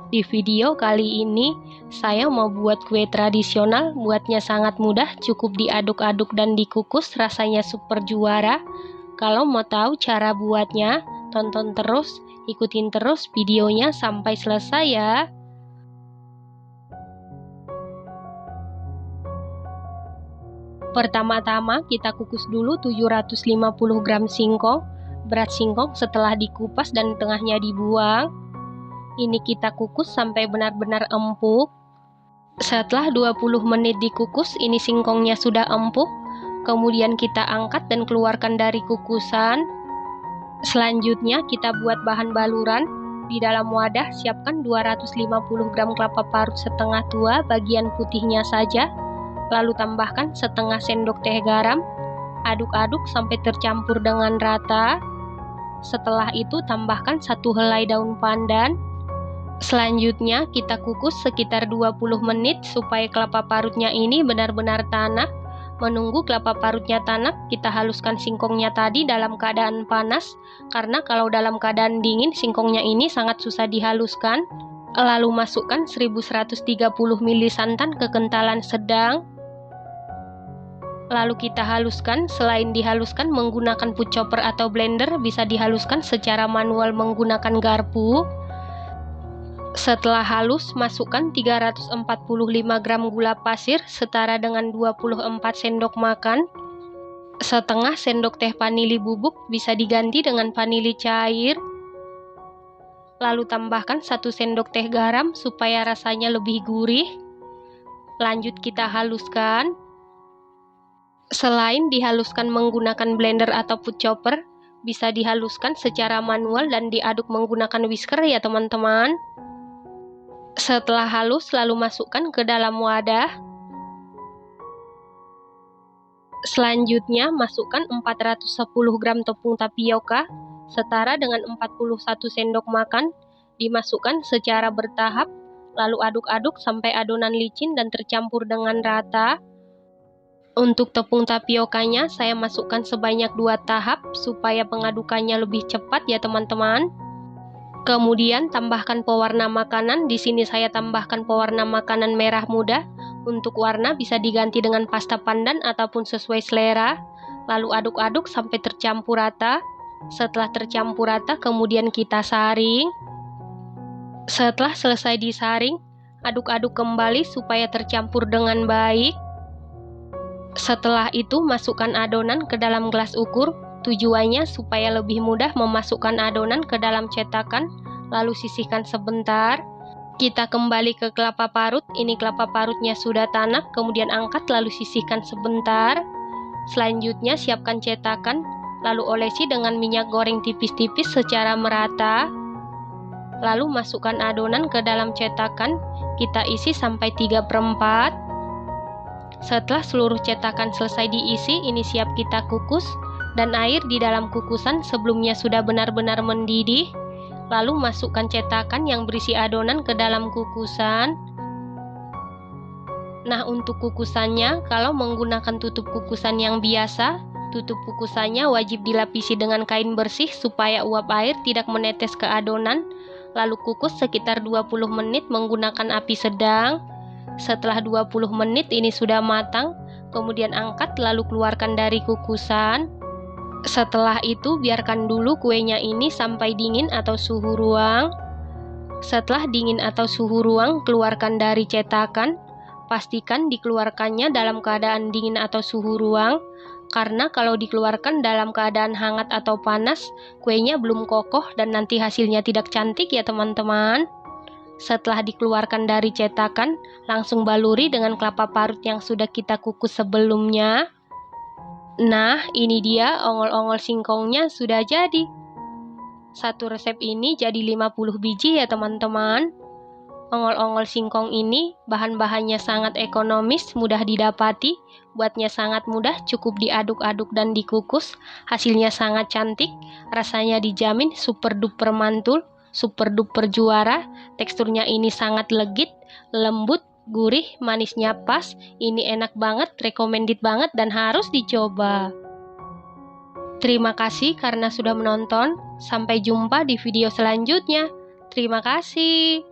Di video kali ini, saya mau buat kue tradisional. Buatnya sangat mudah, cukup diaduk-aduk dan dikukus, rasanya super juara. Kalau mau tahu cara buatnya, tonton terus, ikutin terus videonya sampai selesai ya. Pertama-tama kita kukus dulu 750 gram singkong. Berat singkong setelah dikupas dan tengahnya dibuang. Ini kita kukus sampai benar-benar empuk. Setelah 20 menit dikukus, ini singkongnya sudah empuk. Kemudian kita angkat dan keluarkan dari kukusan. Selanjutnya kita buat bahan baluran. Di dalam wadah siapkan 250 gram kelapa parut setengah tua, bagian putihnya saja. Lalu tambahkan setengah sendok teh garam. Aduk-aduk sampai tercampur dengan rata. Setelah itu tambahkan 1 helai daun pandan. Selanjutnya kita kukus sekitar 20 menit supaya kelapa parutnya ini benar-benar tanak. Menunggu kelapa parutnya tanak, kita haluskan singkongnya tadi dalam keadaan panas, karena kalau dalam keadaan dingin singkongnya ini sangat susah dihaluskan. Lalu masukkan 1130 ml santan kekentalan sedang. Lalu kita haluskan. Selain dihaluskan menggunakan food chopper atau blender, bisa dihaluskan secara manual menggunakan garpu. Setelah halus, masukkan 345 gram gula pasir setara dengan 24 sendok makan. Setengah sendok teh vanili bubuk, bisa diganti dengan vanili cair. Lalu tambahkan 1 sendok teh garam supaya rasanya lebih gurih. Lanjut kita haluskan. Selain dihaluskan menggunakan blender atau food chopper, bisa dihaluskan secara manual dan diaduk menggunakan whisker ya teman-teman. Setelah halus, lalu masukkan ke dalam wadah. Selanjutnya, masukkan 410 gram tepung tapioka, setara dengan 41 sendok makan. Dimasukkan secara bertahap, lalu aduk-aduk sampai adonan licin dan tercampur dengan rata. Untuk tepung tapiokanya, saya masukkan sebanyak 2 tahap, supaya pengadukannya lebih cepat ya teman-teman. Kemudian tambahkan pewarna makanan. Di sini saya tambahkan pewarna makanan merah muda. Untuk warna bisa diganti dengan pasta pandan ataupun sesuai selera. Lalu aduk-aduk sampai tercampur rata. Setelah tercampur rata, kemudian kita saring. Setelah selesai disaring, aduk-aduk kembali supaya tercampur dengan baik. Setelah itu, masukkan adonan ke dalam gelas ukur. Tujuannya supaya lebih mudah memasukkan adonan ke dalam cetakan, lalu sisihkan sebentar. Kita kembali ke kelapa parut. Ini kelapa parutnya sudah tanak, kemudian angkat lalu sisihkan sebentar. Selanjutnya siapkan cetakan, lalu olesi dengan minyak goreng tipis-tipis secara merata. Lalu masukkan adonan ke dalam cetakan, kita isi sampai 3/4. Setelah seluruh cetakan selesai diisi, ini siap kita kukus. Dan air di dalam kukusan sebelumnya sudah benar-benar mendidih. Lalu masukkan cetakan yang berisi adonan ke dalam kukusan. Nah, untuk kukusannya, kalau menggunakan tutup kukusan yang biasa, tutup kukusannya wajib dilapisi dengan kain bersih supaya uap air tidak menetes ke adonan. Lalu kukus sekitar 20 menit menggunakan api sedang. Setelah 20 menit ini sudah matang, kemudian angkat lalu keluarkan dari kukusan. Setelah itu biarkan dulu kuenya ini sampai dingin atau suhu ruang. Setelah dingin atau suhu ruang, keluarkan dari cetakan. Pastikan dikeluarkannya dalam keadaan dingin atau suhu ruang, karena kalau dikeluarkan dalam keadaan hangat atau panas, kuenya belum kokoh dan nanti hasilnya tidak cantik ya teman-teman. Setelah dikeluarkan dari cetakan, langsung baluri dengan kelapa parut yang sudah kita kukus sebelumnya. Nah, ini dia ongol-ongol singkongnya sudah jadi. Satu resep ini jadi 50 biji ya teman-teman. Ongol-ongol singkong ini bahan-bahannya sangat ekonomis, mudah didapati. Buatnya sangat mudah, cukup diaduk-aduk dan dikukus. Hasilnya sangat cantik, rasanya dijamin super duper mantul, super duper juara. Teksturnya ini sangat legit, lembut, gurih, manisnya pas. Ini enak banget, recommended banget dan harus dicoba. Terima kasih karena sudah menonton. Sampai jumpa di video selanjutnya. Terima kasih.